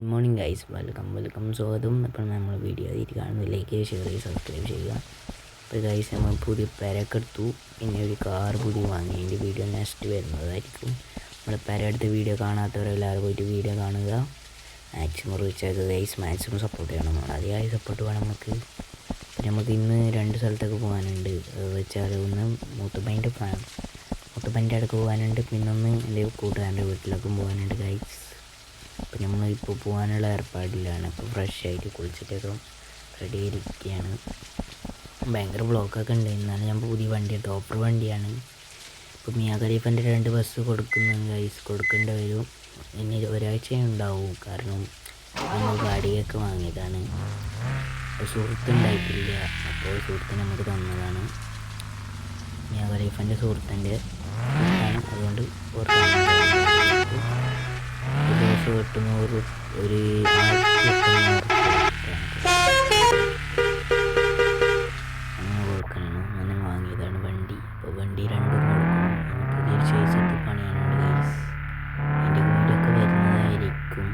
Good morning guys, welcome സ്വാഗതം. അപ്പോൾ നമ്മൾ വീഡിയോ ആയിട്ട് കാണുന്നത് ലൈക്ക് ഷെയർ ചെയ്യുക, സബ്സ്ക്രൈബ് ചെയ്യുക. അപ്പോൾ ഗൈസ്, നമ്മൾ പുതിയ പെരയൊക്കെ എടുത്തു, പിന്നെ ഒരു കാർ പുതിയ വാങ്ങി. അതിൻ്റെ വീഡിയോ നെക്സ്റ്റ് വരുന്നതായിരിക്കും. നമ്മൾ പെരയെടുത്ത വീഡിയോ കാണാത്തവരെല്ലാവരും പോയിട്ട് വീഡിയോ കാണുക. മാക്സിമം റീച്ച് ആക്കുക ഗൈസ്, മാക്സിമം സപ്പോർട്ട് ചെയ്യണം. നമ്മൾ അതിയായി സപ്പോർട്ട് വേണം നമുക്ക്. പിന്നെ നമുക്ക് ഇന്ന് 2 സ്ഥലത്തൊക്കെ പോകാനുണ്ട്. വെച്ചാൽ ഒന്ന് മൂത്തപ്പൻ്റെ അടുക്ക് പോകാനുണ്ട്, പിന്നൊന്ന് എൻ്റെ കൂട്ടുകാരൻ്റെ വീട്ടിലൊക്കെ പോകാനുണ്ട് ഗൈസ്. അപ്പോൾ നമ്മളിപ്പോൾ പോകാനുള്ള ഏർപ്പാടിലാണ്. ഇപ്പോൾ ഫ്രഷ് ആയിട്ട് കുളിച്ചിട്ടൊക്കെ റെഡി ആയിരിക്കുകയാണ്. ഭയങ്കര ബ്ലോക്കൊക്കെ ഉണ്ട്. എന്നാലും ഞാൻ പുതിയ വണ്ടി എടുത്തു, ഓഫർ വണ്ടിയാണ്. ഇപ്പോൾ മിയ ഖലീഫൻ്റെ 2 ബസ് കൊടുക്കേണ്ടി വരും. ഇനി ഒരാഴ്ച ഉണ്ടാവും, കാരണം നമ്മൾ വാടകയൊക്കെ വാങ്ങിയതാണ്. സുഹൃത്തുണ്ടായിട്ടില്ല, അപ്പോൾ സുഹൃത്ത് നമുക്ക് തന്നതാണ്. മിയ ഖലീഫൻ്റെ സുഹൃത്തിൻ്റെ സുഹൃത്താണ്, അതുകൊണ്ട് ദിവസം 800 ഒരു 1800 അങ്ങനെ കൊടുക്കാനാണ്. അങ്ങനെ വാങ്ങിയതാണ് വണ്ടി. ഇപ്പോൾ വണ്ടി രണ്ടും കൊടുക്കണം. പുതിയൊരു ചേച്ചത്ത് പണിയാനുണ്ട് ഗൈസ്. അതിൻ്റെ വീടൊക്കെ വരുന്നതായിരിക്കും.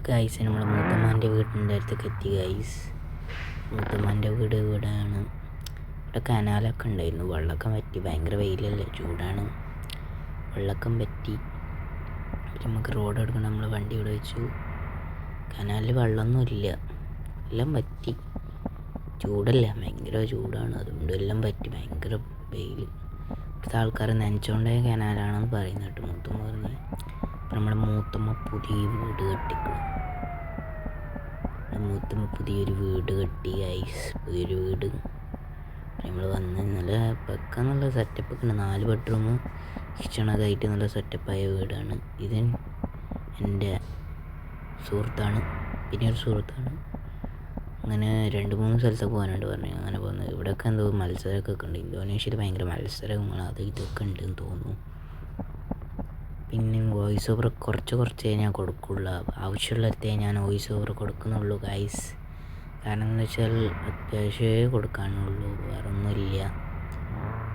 ഗൈസ് നമ്മൾ മൂത്തമ്മാൻ്റെ വീടിൻ്റെ അടുത്തേക്ക് എത്തി ഗൈസ്. മൂത്തമ്മാൻ്റെ വീട് ഇവിടെയാണ്. ഇവിടെ കനാലൊക്കെ ഉണ്ടായിരുന്നു. വെള്ളമൊക്കെ പറ്റി, ഭയങ്കര വെയിലല്ലേ, ചൂടാണ്. വെള്ളമൊക്കെ പറ്റി. നമുക്ക് റോഡ് എടുക്കണം. നമ്മൾ വണ്ടി ഇവിടെ വെച്ചു. കനാലിൽ വെള്ളമൊന്നുമില്ല, എല്ലാം പറ്റി. ചൂടല്ല, ഭയങ്കര ചൂടാണ്, അതുകൊണ്ട് എല്ലാം പറ്റി. ഭയങ്കര വെയിൽ. ഇപ്പോഴത്തെ ആൾക്കാർ നനച്ചുകൊണ്ടേ കനാലാണെന്ന് പറയുന്നത് കേട്ടോ മൂത്തമ്മ പറഞ്ഞ്. അപ്പം നമ്മുടെ മൂത്തമ്മ പുതിയ വീട് കെട്ടിക്കണം. മൂത്തമ്മ പുതിയൊരു വീട് കെട്ടി ഗൈസ്. പുതിയൊരു വീട് നമ്മൾ വന്ന് നല്ല വെക്കാൻ നല്ല സെറ്റപ്പൊക്കെ ഉണ്ട്. 4 ബെഡ്റൂമും കിച്ചണൊക്കെ ആയിട്ട് നല്ല സെറ്റപ്പായ വീടാണ് ഇത്. എൻ്റെ സുഹൃത്താണ്, പിന്നെ ഒരു സുഹൃത്താണ്. അങ്ങനെ 2-3 സ്ഥലത്തൊക്കെ പോകാനുണ്ട് പറഞ്ഞു. അങ്ങനെ പോകുന്നത്. ഇവിടെയൊക്കെ എന്തോ മത്സരമൊക്കെ ഉണ്ട്. ഇന്തോനേഷ്യയിൽ ഭയങ്കര മത്സരങ്ങൾ അത് ഇതൊക്കെ ഉണ്ടെന്ന് തോന്നുന്നു. പിന്നെ വോയിസ് ഓവർ കുറച്ചേ ഞാൻ കൊടുക്കുള്ളൂ. ആവശ്യമുള്ളടത്തേ ഞാൻ വോയിസ് ഓവർ കൊടുക്കുന്നുള്ളൂ ഗൈസ്. കാരണം എന്താ വെച്ചാൽ അത്യാവശ്യമേ കൊടുക്കാനുള്ളൂ, വേറെ ഒന്നുമില്ല.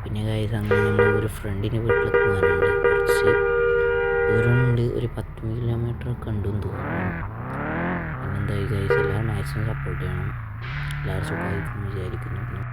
പിന്നെ ഗൈസ് അങ്ങനെ നമ്മൾ ഒരു ഫ്രണ്ടിൻ്റെ വീട്ടിലേക്ക് പോകാനുണ്ട്. കുറച്ച് ദൂരമുണ്ട്, ഒരു 10 കിലോമീറ്ററൊക്കെ ഉണ്ടെന്ന് തോന്നുന്നു. പിന്നെന്തായി ഗൈസ്, എല്ലാവരും മാക്സിമം സപ്പോർട്ട് ചെയ്യണം. എല്ലാവരും സുഖമായിരിക്കും വിചാരിക്കുന്നു.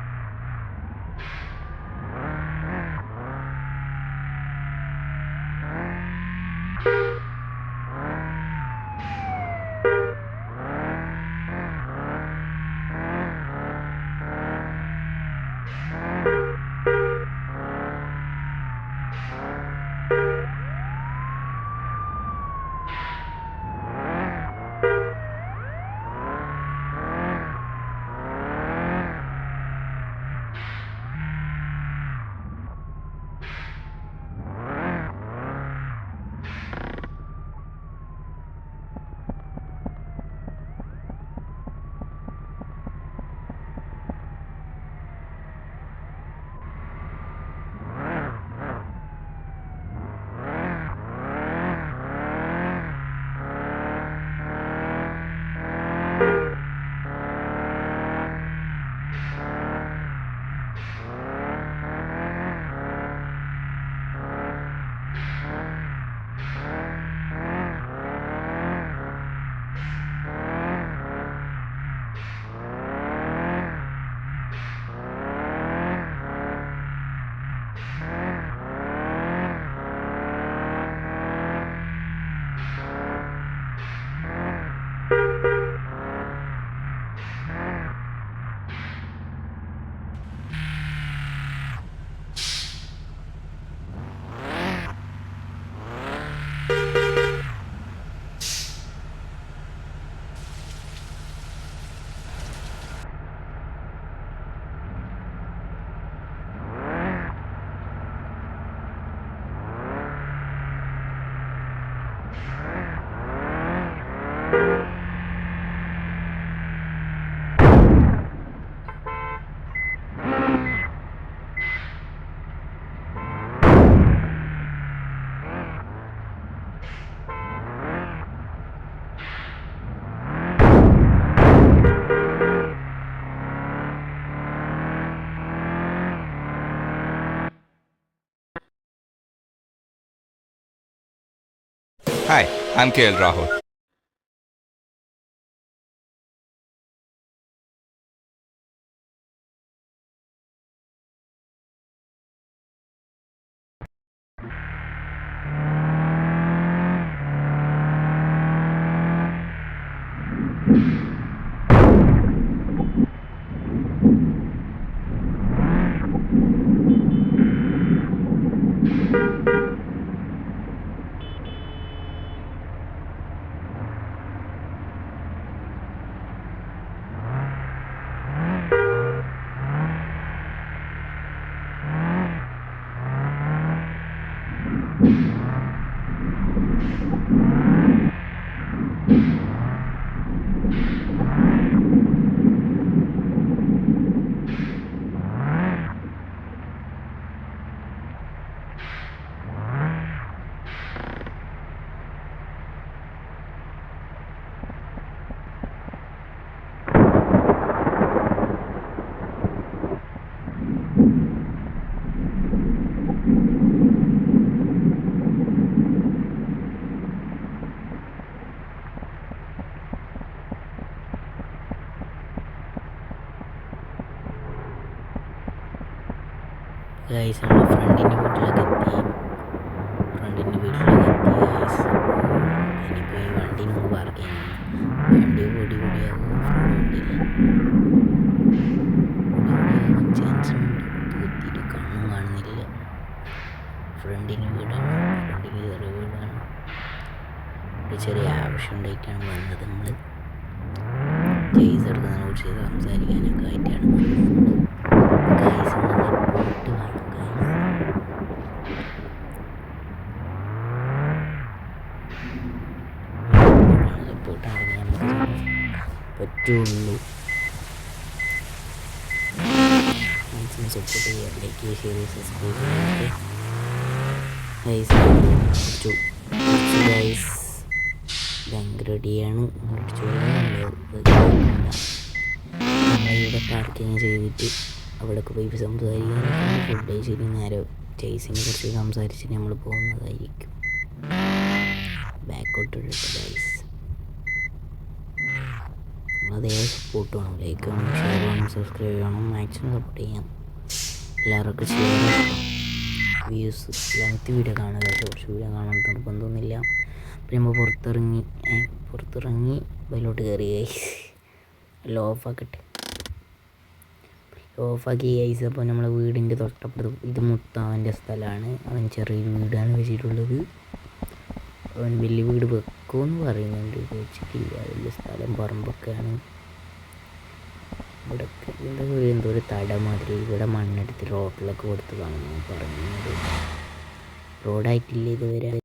Hi, I'm KL Rahul. Guys നമ്മൾ ഫ്രണ്ടിൻ്റെ വീട്ടിലൊക്കെ എത്തി ഗൈസ്. ഇനിയിപ്പോൾ ഈ വണ്ടി നമുക്ക് പാർക്ക് ചെയ്യണം. വണ്ടി കൂടിയാകും ചാൻസ് ഉണ്ട്. എത്തിയിട്ട് കണ്ണും കാണുന്നില്ല. ഫ്രണ്ടിന് വീടാണ്, ഫ്രണ്ടിന് ചെറിയ വീടാണ്. ഒരു ചെറിയ ആവശ്യം ഉണ്ടായിട്ടാണ് വന്നത്. നമ്മൾ ചേസ് എടുക്കുന്നതിനെ കുറിച്ച് സംസാരിക്കാനൊക്കെ ആയിട്ടാണ് ഗൈസ്. പോയിട്ട് കാണാം ഗൈസ്. സപ്പോർട്ടാണെങ്കിൽ നമുക്ക് പറ്റുള്ളൂ. മാക്സിമം സപ്പോർട്ട് ചെയ്യുക, ലൈക്ക് ചെയ്യുക, ഷെയർ ചെയ്യുക, സബ്സ്ക്രൈബ് ചെയ്യുക ഗൈസ്. ഗൈസ് ബാങ്ക് റെഡിയാണ്. നമ്മളിവിടെ പാർക്കിങ് ചെയ്തിട്ട് അവിടെയൊക്കെ പോയി സംസാരിക്കാനൊക്കെ ഫുഡ് കഴിച്ചിട്ട് നേരെ ചേസിനെ കുറിച്ച് സംസാരിച്ചിട്ട് നമ്മൾ പോകുന്നതായിരിക്കും. ബാക്കോട്ട് ഇട്ടിട്ട് ഗൈസ് നമ്മളതേ സപ്പോർട്ട് വേണം. ലൈക്ക് വേണം, ഷെയർ വേണം, സബ്സ്ക്രൈബ് ചെയ്യണം. മാക്സിമം സപ്പോർട്ട് ചെയ്യാം. എല്ലാവർക്കും ഷെയർ ചെയ്യണം. വ്യൂസ് ലെങ്ത് വീഡിയോ കാണുക, കുറച്ച് വീഡിയോ കാണാൻ നിർബന്ധമൊന്നുമില്ല. അപ്പോൾ നമ്മൾ പുറത്തിറങ്ങി ബൈലോട്ട് കയറി ഗൈസ്. എല്ലാം ഓഫാക്കി ഗൈസ്. അപ്പോൾ നമ്മളെ വീടിൻ്റെ തൊട്ടപ്പുറത്ത് ഇത് മുത്താവൻ്റെ സ്ഥലമാണ്. അവൻ ചെറിയൊരു വീടാണ് വെച്ചിട്ടുള്ളത്. അവൻ വലിയ വീട് വെക്കുമെന്ന് പറയുന്നുണ്ട്, വെച്ചിട്ടില്ല. വലിയ സ്ഥലം പറമ്പൊക്കെയാണ്. ഇവിടെ എന്തോ ഒരു തട മാതിരി ഇവിടെ മണ്ണെടുത്ത് റോഡിലൊക്കെ കൊടുത്ത് കാണുന്നു പറയുന്നത്. റോഡായിട്ടില്ല ഇതുവരെ.